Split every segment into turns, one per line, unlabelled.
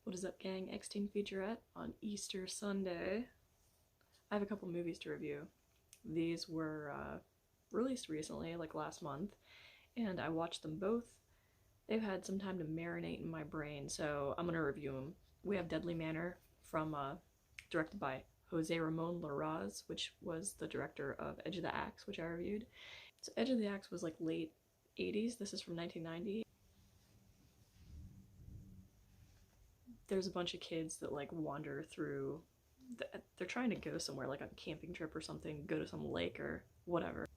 What is up, gang? X-Teen Featurette on Easter Sunday. I have a couple movies to review. These were released recently, like last month, and I watched them both. They've had some time to marinate in my brain, so I'm gonna review them. We have Deadly Manor from directed by Jose Ramon Larraz, which was the director of Edge of the Axe, which I reviewed. So Edge of the Axe was like late 80s. This is from 1990. There's a bunch of kids that like wander through, they're trying to go somewhere, like on a camping trip or something, go to some lake or whatever.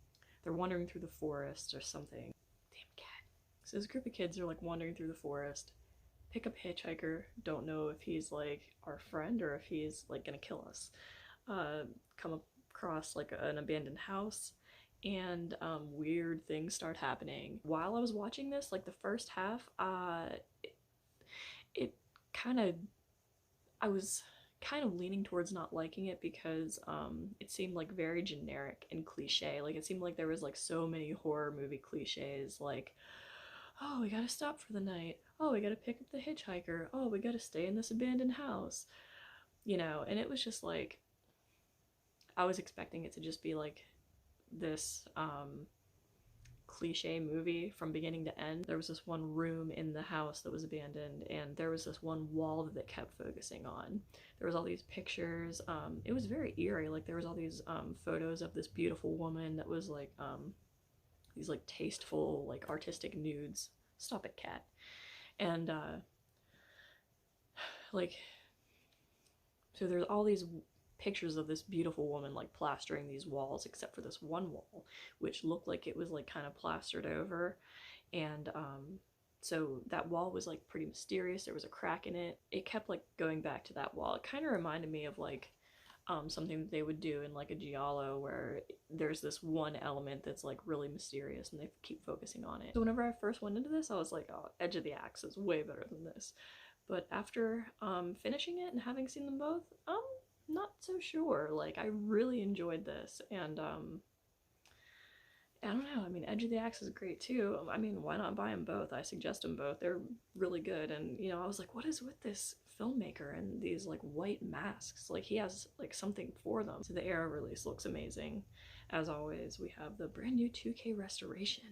They're wandering through the forest or something. Damn cat. So this group of kids are like wandering through the forest, pick up a hitchhiker, don't know if he's like our friend or if he's like gonna kill us. Come across like an abandoned house, and weird things start happening. While I was watching this, like the first half, I was kind of leaning towards not liking it because it seemed like very generic and cliche. Like it seemed like there was like so many horror movie cliches, like, oh, we gotta stop for the night, oh, we gotta pick up the hitchhiker, oh, we gotta stay in this abandoned house, you know. And it was just like, I was expecting it to just be like this cliche movie from beginning to end. There was this one room in the house that was abandoned, and there was this one wall that it kept focusing on. There was all these pictures. It was very eerie. Like there was all these photos of this beautiful woman that was like these like tasteful, like artistic nudes. Stop it, cat. And like, so there's all these pictures of this beautiful woman like plastering these walls, except for this one wall which looked like it was like kind of plastered over. And so that wall was like pretty mysterious. There was a crack in it. It kept like going back to that wall. It kind of reminded me of like something that they would do in like a giallo, where there's this one element that's like really mysterious and they keep focusing on it. So whenever I first went into this, I was like, oh, Edge of the Axe is way better than this. But after finishing it and having seen them both, not so sure. Like I really enjoyed this, and I don't know, I mean, Edge of the Axe is great too. I mean, why not buy them both? I suggest them both. They're really good. And you know, I was like, what is with this filmmaker and these like white masks? Like he has like something for them. So the Arrow release looks amazing. As always, we have the brand new 2K restoration.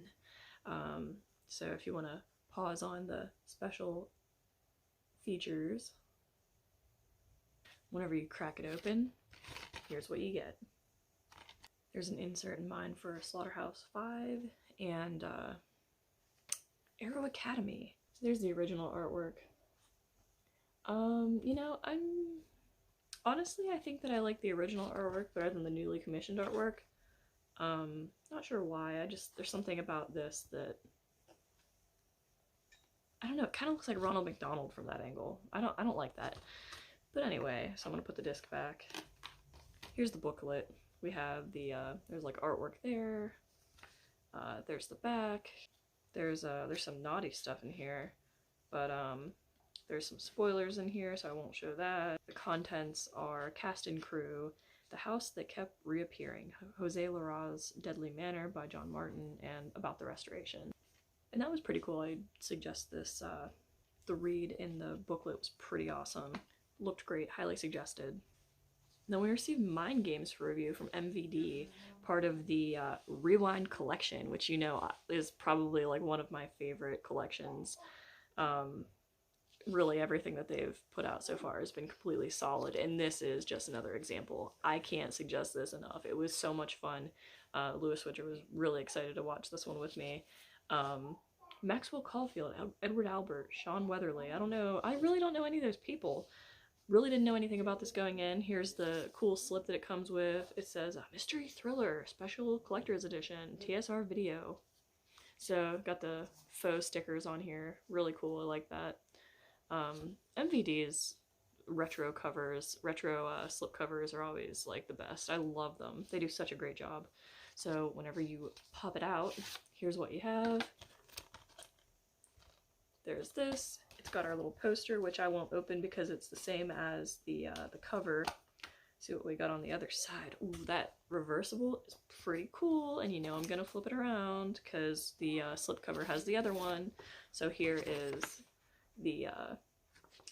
So if you want to pause on the special features, whenever you crack it open, here's what you get. There's an insert in mine for Slaughterhouse 5 and Arrow Academy. So there's the original artwork. You know, honestly, I think that I like the original artwork better than the newly commissioned artwork. Not sure why. There's something about this that, I don't know, it kind of looks like Ronald McDonald from that angle. I don't like that. But anyway, so I'm gonna put the disc back. Here's the booklet. We have the there's like artwork there. There's the back. There's some naughty stuff in here, but there's some spoilers in here, so I won't show that. The contents are cast and crew, The House That Kept Reappearing, Jose Larraz, Deadly Manor by John Martin, and About the Restoration. And that was pretty cool. I suggest this. The read in the booklet was pretty awesome. Looked great, highly suggested. Then we received Mind Games for review from MVD, part of the Rewind Collection, which you know is probably like one of my favorite collections. Really everything that they've put out so far has been completely solid, and this is just another example. I can't suggest this enough. It was so much fun. Lewis Switcher was really excited to watch this one with me. Maxwell Caulfield, Edward Albert, Sean Weatherly. I really don't know any of those people. Really didn't know anything about this going in. Here's the cool slip that it comes with. It says Mystery Thriller Special Collector's Edition TSR Video. So got the faux stickers on here. Really cool. I like that. MVD's retro slip covers are always like the best. I love them. They do such a great job. So whenever you pop it out, here's what you have. There's this. It's got our little poster, which I won't open because it's the same as the cover. See what we got on the other side. Ooh, that reversible is pretty cool, and you know I'm gonna flip it around because the slipcover has the other one. So here is the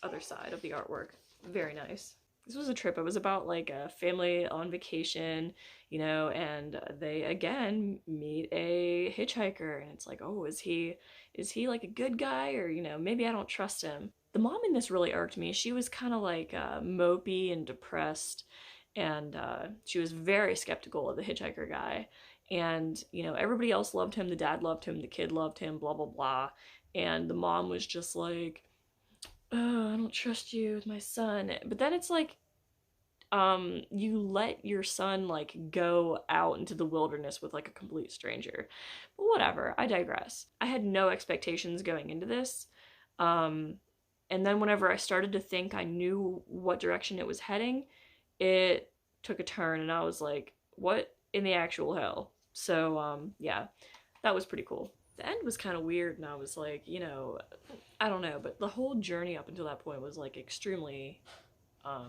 other side of the artwork. Very nice. This was a trip. It was about like a family on vacation, you know, and they again meet a hitchhiker, and it's like, oh, is he like a good guy, or you know, maybe I don't trust him. The mom in this really irked me. She was kind of like mopey and depressed, and she was very skeptical of the hitchhiker guy. And you know, everybody else loved him. The dad loved him. The kid loved him. Blah blah blah. And the mom was just like, oh, I don't trust you with my son. But then it's like, you let your son like go out into the wilderness with like a complete stranger. But whatever, I digress. I had no expectations going into this. And then whenever I started to think I knew what direction it was heading, it took a turn and I was like, what in the actual hell? So, yeah, that was pretty cool. The end was kind of weird, and I was like, you know, I don't know, but the whole journey up until that point was like extremely, I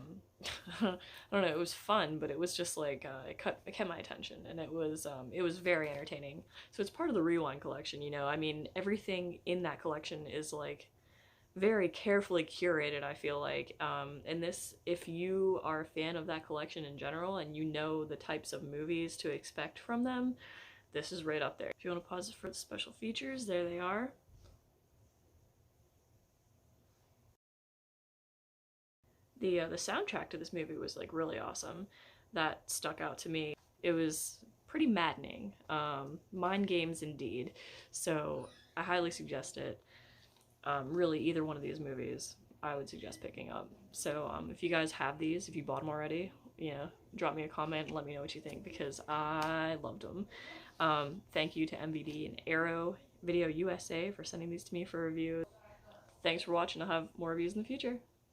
don't know, it was fun, but it was just like, it kept my attention, and it was very entertaining. So it's part of the Rewind collection, you know, I mean, everything in that collection is like very carefully curated, I feel like, and this, if you are a fan of that collection in general, and you know the types of movies to expect from them, this is right up there. If you want to pause it for the special features, there they are. The soundtrack to this movie was like really awesome. That stuck out to me. It was pretty maddening. Mind games indeed. So I highly suggest it. Really, either one of these movies I would suggest picking up. So if you guys have these, if you bought them already, you know, drop me a comment and let me know what you think, because I loved them. Thank you to MVD and Arrow Video USA for sending these to me for review. Thanks for watching. I'll have more reviews in the future.